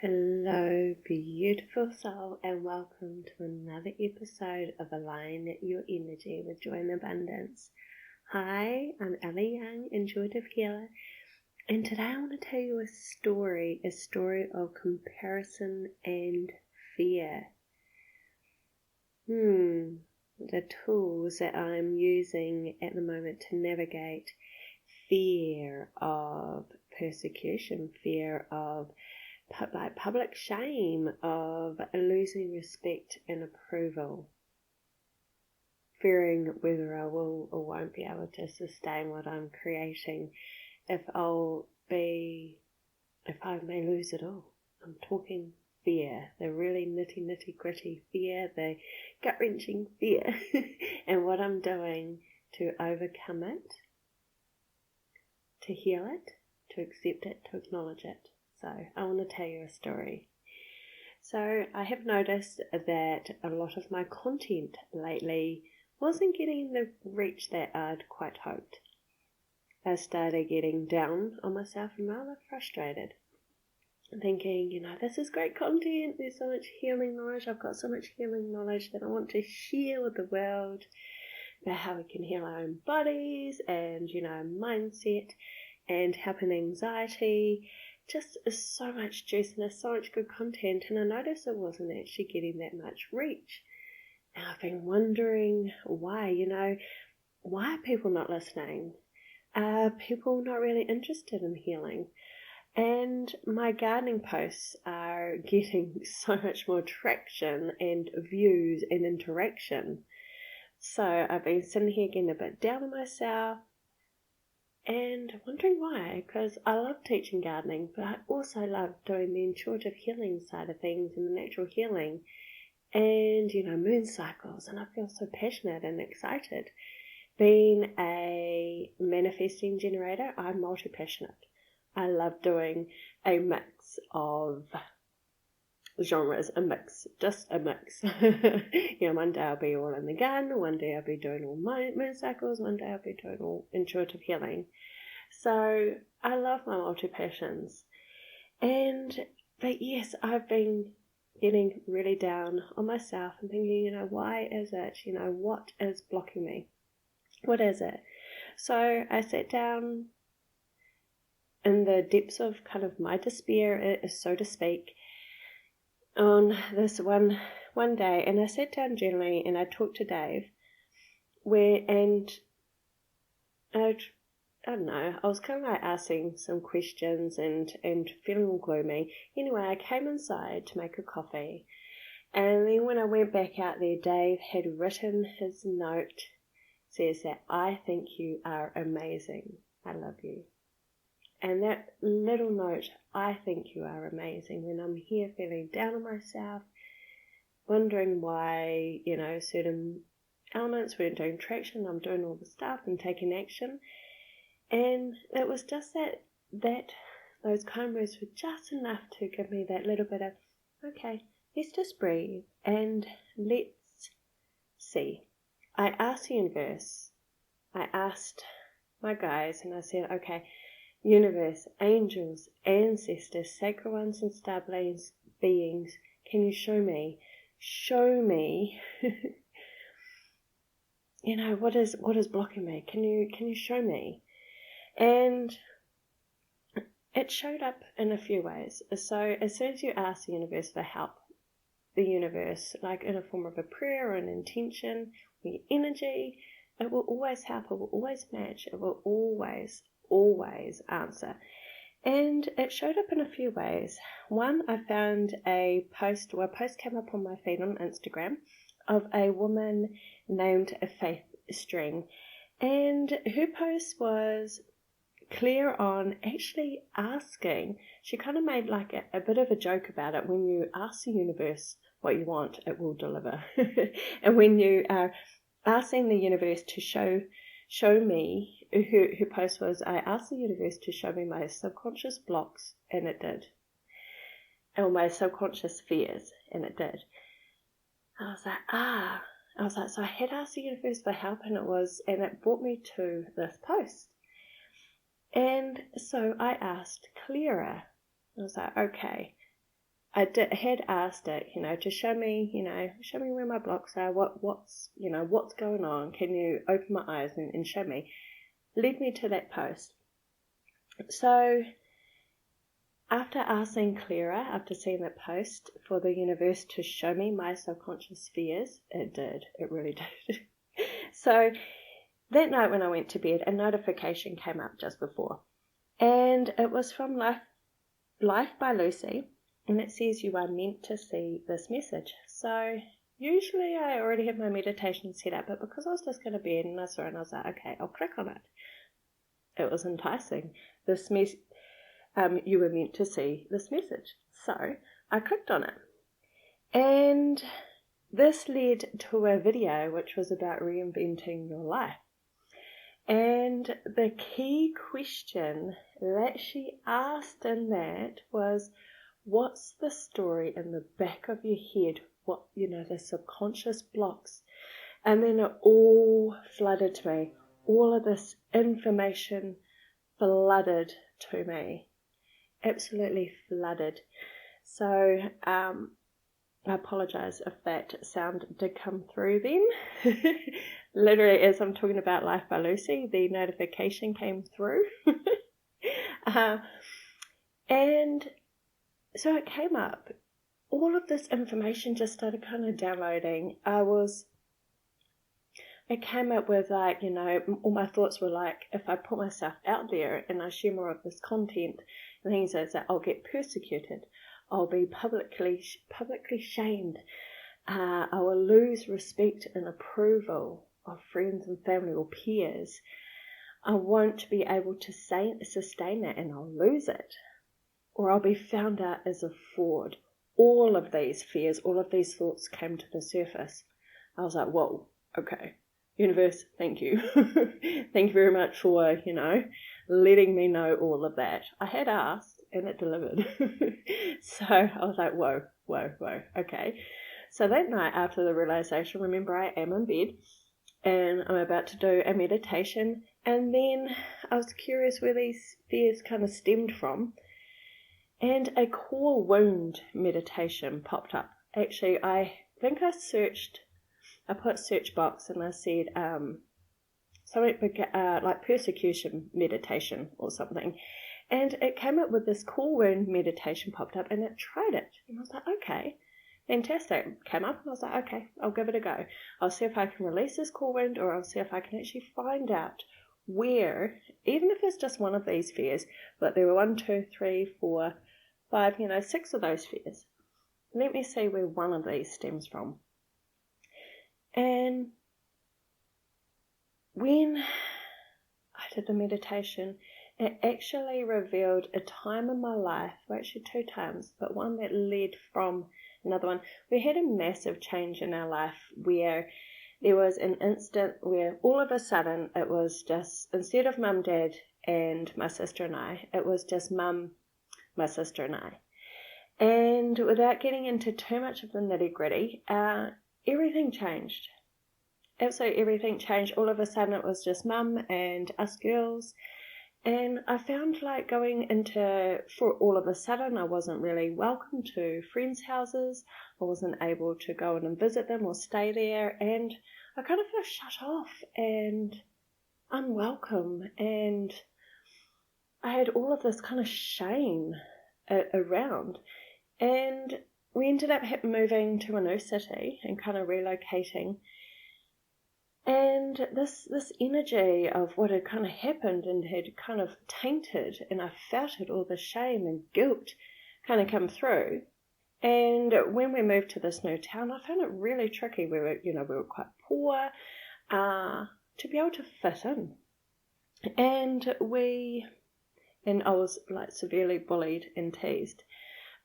Hello, beautiful soul, and welcome to another episode of Align Your Energy with Joy and Abundance. Hi, I'm AleyAley Young, intuitive healer, and today I want to tell you a story of comparison and fear. The tools that I'm using at the moment to navigate fear of persecution, fear of public shame, of losing respect and approval, fearing whether I will or won't be able to sustain what I'm creating, if I may lose it all. I'm talking fear, the really nitty gritty fear, the gut-wrenching fear, and what I'm doing to overcome it, to heal it, to accept it, to acknowledge it. So I want to tell you a story. So I have noticed that a lot of my content lately wasn't getting the reach that I'd quite hoped. I started getting down on myself and rather frustrated, thinking, this is great content, there's so much healing knowledge, I've got so much healing knowledge that I want to share with the world about how we can heal our own bodies and, mindset and helping anxiety. Just so much juice and there's so much good content, and I noticed it wasn't actually getting that much reach. And I've been wondering why, why are people not listening? Are people not really interested in healing? And my gardening posts are getting so much more traction and views and interaction. So I've been sitting here getting a bit down on myself, and wondering why, because I love teaching gardening, but I also love doing the intuitive healing side of things and the natural healing and, moon cycles, and I feel so passionate and excited. Being a manifesting generator, I'm multi-passionate. I love doing a mix of genres, just a mix. One day I'll be all in the garden, one day I'll be doing all my moon cycles, one day I'll be doing all intuitive healing. So I love my multi-passions. But yes, I've been getting really down on myself and thinking, why is it? What is blocking me? What is it? So I sat down in the depths of kind of my despair, so to speak, on this one day, and I sat down generally and I talked to Dave, I was kind of like asking some questions and feeling all gloomy. Anyway, I came inside to make a coffee, and then when I went back out there, Dave had written his note, says that I think you are amazing, I love you. And that little note, I think you are amazing, when I'm here feeling down on myself, wondering why, certain elements weren't doing traction, I'm doing all the stuff and taking action. And it was just that those kind words were just enough to give me that little bit of, okay, let's just breathe and let's see. I asked the universe, I asked my guys, and I said, okay, universe, angels, ancestors, sacred ones and star beings, can you show me, what is blocking me? Can you show me? And it showed up in a few ways. So as soon as you ask the universe for help, the universe, like in a form of a prayer or an intention, or your energy, it will always help, it will always match, it will always answer. And it showed up in a few ways. One, I found a post came up on my feed on Instagram of a woman named Faith String, and her post was clear on actually asking. She kind of made like a bit of a joke about it. When you ask the universe what you want, it will deliver. And when you are asking the universe to show me, her post was, I asked the universe to show me my subconscious blocks, and it did. Or my subconscious fears, and it did. I was like, so I had asked the universe for help, and it brought me to this post. And so I asked clearer. I was like, okay, had asked it, to show me where my blocks are, what's going on. Can you open my eyes and show me? Led me to that post. So after asking clearer, after seeing that post, for the universe to show me my subconscious fears, it did. It really did. So that night when I went to bed, a notification came up just before. And it was from Life by Lucy. And it says you are meant to see this message. So usually I already have my meditation set up, but because I was just going to bed and I saw it and I was like, okay, I'll click on it. It was enticing. You were meant to see this message. So I clicked on it. And this led to a video which was about reinventing your life. And the key question that she asked in that was, what's the story in the back of your head? What, the subconscious blocks. And then it all flooded to me. All of this information flooded to me. Absolutely flooded. So I apologize if that sound did come through then. Literally, as I'm talking about Life by Lucy, the notification came through. And so it came up. All of this information just started kind of downloading. It came up with all my thoughts were like, if I put myself out there and I share more of this content, and things like that, I'll get persecuted. I'll be publicly shamed. I will lose respect and approval of friends and family or peers. I won't be able to sustain it, and I'll lose it. Or I'll be found out as a fraud. All of these fears, all of these thoughts came to the surface. I was like, whoa, okay. Universe, thank you. Thank you very much for, letting me know all of that. I had asked and it delivered. So I was like, whoa, okay. So that night after the realization, remember I am in bed and I'm about to do a meditation, and then I was curious where these fears kind of stemmed from, and a core wound meditation popped up. Actually, I think I put search box and I said something like persecution meditation or something, and it came up with this core wound meditation popped up, and it tried it, and I was like, okay, fantastic. It came up and I was like, okay, I'll give it a go. I'll see if I can release this core wound, or I'll see if I can actually find out where, even if it's just one of these fears, but there were 1, 2, 3, 4, 5, 6 of those fears. Let me see where one of these stems from. And when I did the meditation, it actually revealed a time in my life, well, actually 2 times, but one that led from another one. We had a massive change in our life where there was an instant where all of a sudden it was just, instead of mum, dad, and my sister and I, it was just mum, my sister and I. And without getting into too much of the nitty-gritty, everything changed. Absolutely everything changed. All of a sudden it was just mum and us girls. And I found like for all of a sudden I wasn't really welcome to friends' houses. I wasn't able to go in and visit them or stay there. And I kind of felt shut off and unwelcome. And I had all of this kind of shame around. And we ended up moving to a new city and kind of relocating. And this energy of what had kind of happened and had kind of tainted, and I felt it, all the shame and guilt kind of come through. And when we moved to this new town, I found it really tricky. We were quite poor to be able to fit in. And I was like severely bullied and teased.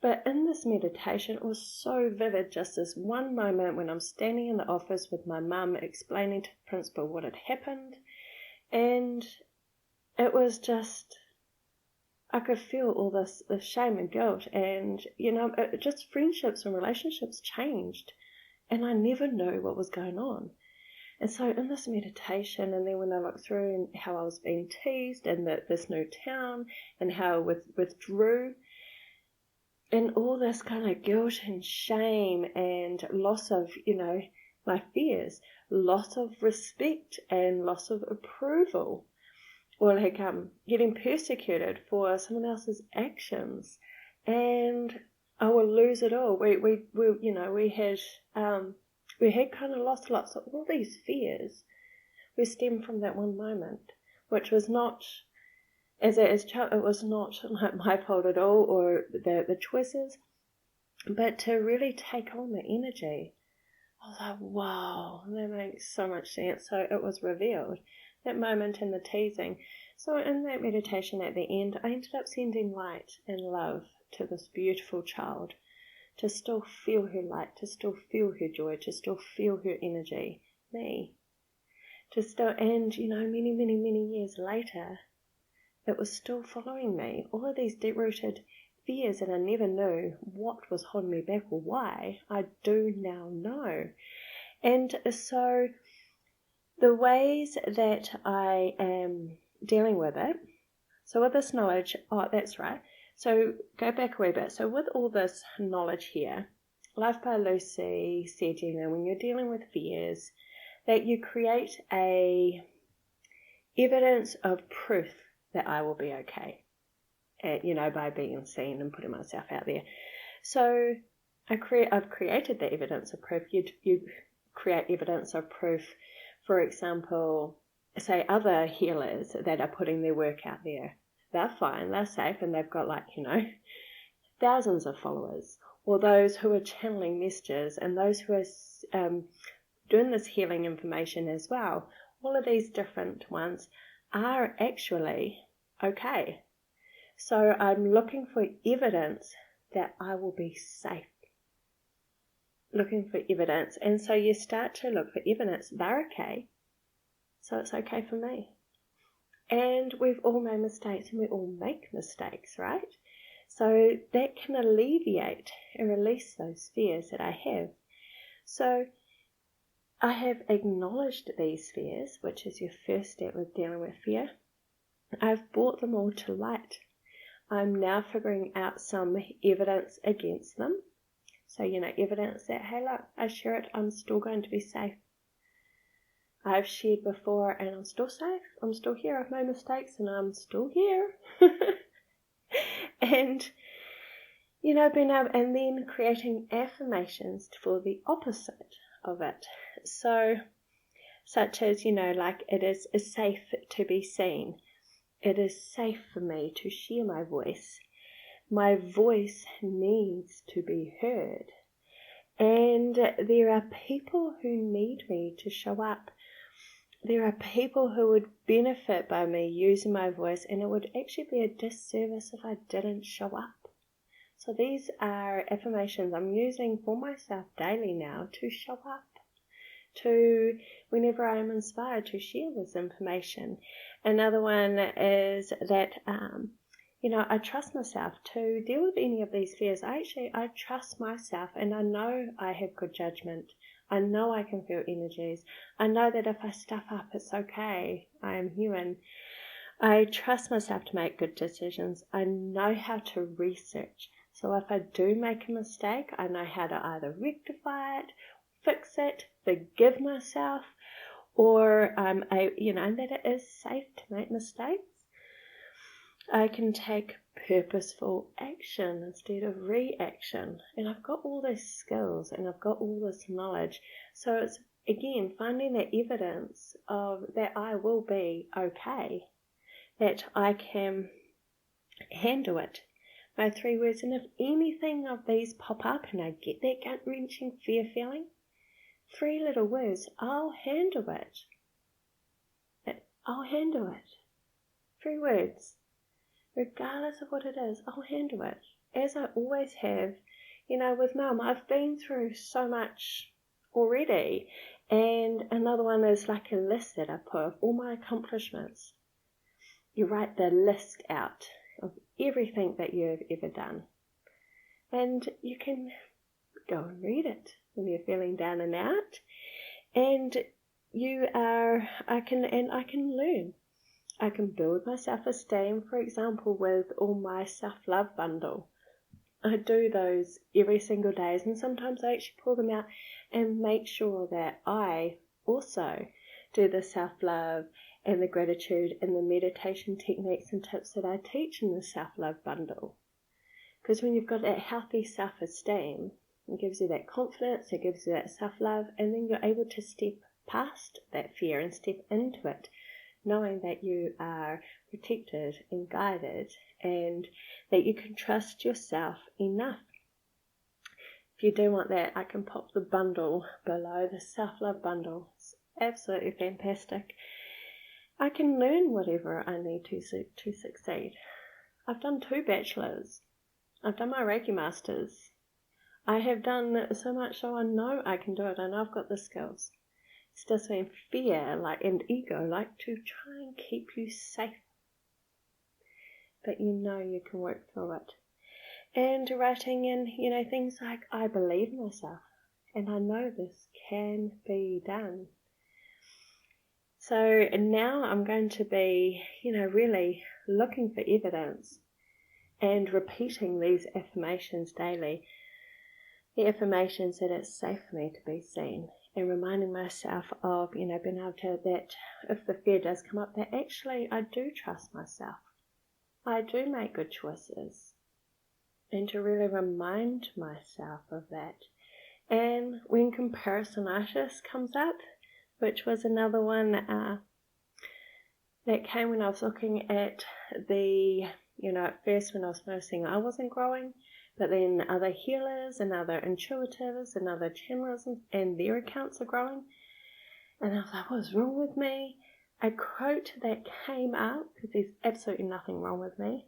But in this meditation, it was so vivid, just this one moment when I'm standing in the office with my mum explaining to the principal what had happened. And it was just, I could feel all this shame and guilt. And, just friendships and relationships changed. And I never knew what was going on. And so in this meditation, and then when I looked through and how I was being teased in this new town and how I withdrew, and all this kind of guilt and shame and loss of, my fears, loss of respect and loss of approval, or like getting persecuted for someone else's actions, and I will lose it all. We had kind of lost lots of all these fears. We stem from that one moment, which was not. As a child, it was not like my fault at all, or the choices, but to really take on the energy, I was like, wow, that makes so much sense. So it was revealed, that moment in the teasing. So in that meditation at the end, I ended up sending light and love to this beautiful child, to still feel her light, to still feel her joy, to still feel her energy, me. To still, and many, many, many years later, it was still following me. All of these deep-rooted fears that I never knew what was holding me back or why, I do now know. And so the ways that I am dealing with it, so with this knowledge, that's right. So go back a wee bit. So with all this knowledge here, Life by Lucy said, when you're dealing with fears, that you create a evidence of proof that I will be okay, by being seen and putting myself out there. So I've created the evidence of proof. You create evidence of proof, for example, say other healers that are putting their work out there. They're fine, they're safe, and they've got thousands of followers. Or those who are channeling messages, and those who are doing this healing information as well. All of these different ones are actually okay. So I'm looking for evidence that I will be safe. Looking for evidence. And so you start to look for evidence. They're okay. So it's okay for me. And we've all made mistakes, and we all make mistakes, right? So that can alleviate and release those fears that I have. So I have acknowledged these fears, which is your first step with dealing with fear. I've brought them all to light. I'm now figuring out some evidence against them. So, evidence that, hey, look, I share it, I'm still going to be safe. I've shared before and I'm still safe. I'm still here. I've made mistakes and I'm still here. And, being able, and then creating affirmations for the opposite of it. So, such as, it is safe to be seen. It is safe for me to share my voice. My voice needs to be heard. And there are people who need me to show up. There are people who would benefit by me using my voice, and it would actually be a disservice if I didn't show up. So these are affirmations I'm using for myself daily now to show up, to whenever I'm inspired to share this information. Another one is that, I trust myself to deal with any of these fears. I trust myself, and I know I have good judgment. I know I can feel energies. I know that if I stuff up, it's okay. I am human. I trust myself to make good decisions. I know how to research. So if I do make a mistake, I know how to either rectify it, fix it, forgive myself, or and that it is safe to make mistakes. I can take purposeful action instead of reaction. And I've got all those skills and I've got all this knowledge. So it's, again, finding the evidence of that I will be okay, that I can handle it. My 3 words, and if anything of these pop up and I get that gut-wrenching fear feeling, 3 little words, I'll handle it. I'll handle it. 3 words. Regardless of what it is, I'll handle it. As I always have, with Mum, I've been through so much already. And another one is like a list that I put of all my accomplishments. You write the list out of everything that you've ever done. And you can go and read it when you're feeling down and out. And I can learn. I can build my self-esteem, for example, with all my self-love bundle. I do those every single day, and sometimes I actually pull them out and make sure that I also do the self-love and the gratitude and the meditation techniques and tips that I teach in the self-love bundle. Because when you've got that healthy self-esteem, it gives you that confidence, it gives you that self-love, and then you're able to step past that fear and step into it, knowing that you are protected and guided and that you can trust yourself enough. If you do want that, I can pop the bundle below, the self-love bundle. It's absolutely fantastic. I can learn whatever I need to succeed. I've done 2 bachelors. I've done my Reiki Masters. I have done so much so I know I can do it. I know I've got the skills. It's just when fear and ego like to try and keep you safe. But you know you can work through it. And writing in, things like, I believe in myself and I know this can be done. So now I'm going to be, really looking for evidence and repeating these affirmations daily. The affirmations that it's safe for me to be seen, and reminding myself of, being able to, that if the fear does come up, that actually I do trust myself. I do make good choices. And to really remind myself of that. And when comparisonitis comes up, which was another one that came when I was looking at the, at first when I was noticing I wasn't growing, but then other healers and other intuitives and other channelers and their accounts are growing. And I was like, what's wrong with me? A quote that came up, because there's absolutely nothing wrong with me.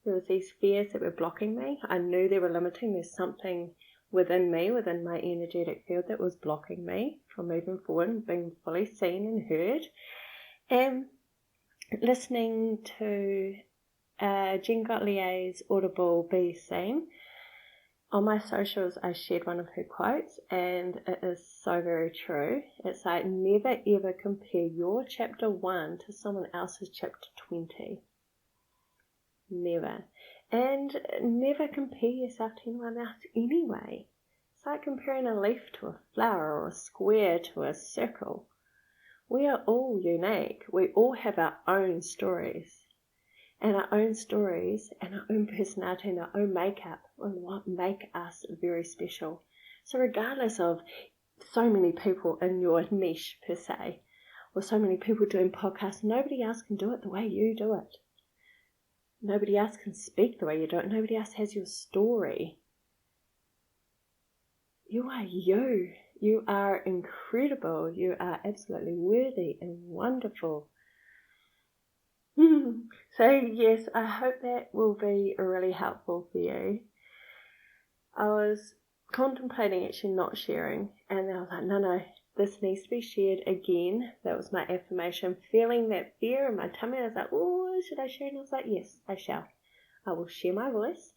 There was these fears that were blocking me. I knew they were limiting. There's something within me, within my energetic field, that was blocking me from moving forward and being fully seen and heard. And listening to Jen Gotlier's Audible Be Seen, on my socials I shared one of her quotes, and it is so very true. It's like, never ever compare your chapter 1 to someone else's chapter 20. Never. And never compare yourself to anyone else anyway. It's like comparing a leaf to a flower or a square to a circle. We are all unique. We all have our own stories. And our own stories and our own personality and our own makeup and what make us very special. So regardless of so many people in your niche per se, or so many people doing podcasts, nobody else can do it the way you do it. Nobody else can speak the way you do it. Nobody else has your story. You are you. You are incredible. You are absolutely worthy and wonderful. So yes, I hope that will be really helpful for you. I was contemplating actually not sharing, and then I was like, no, this needs to be shared again. That was my affirmation. Feeling that fear in my tummy, I was like, oh, should I share? And I was like, yes, I shall. I will share my voice.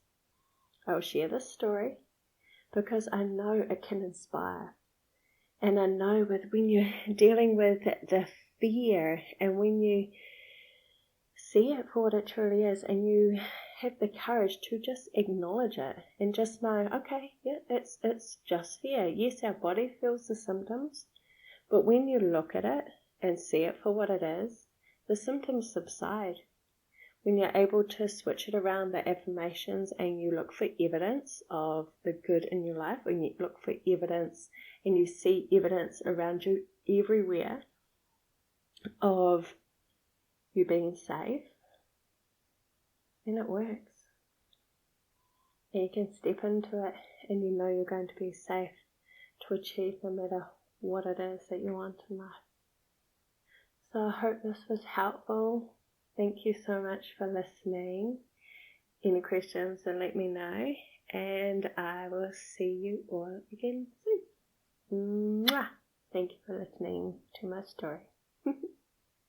I will share this story because I know it can inspire. And I know when you're dealing with the fear and when you see it for what it truly is and you have the courage to just acknowledge it and just know, okay, yeah, it's just fear. Yes, our body feels the symptoms, but when you look at it and see it for what it is, the symptoms subside. When you're able to switch it around, the affirmations, and you look for evidence of the good in your life, when you look for evidence and you see evidence around you everywhere of you being safe, then it works. And you can step into it and you know you're going to be safe to achieve no matter what it is that you want in life. So I hope this was helpful. Thank you so much for listening. Any questions, then let me know. And I will see you all again soon. Mwah! Thank you for listening to my story.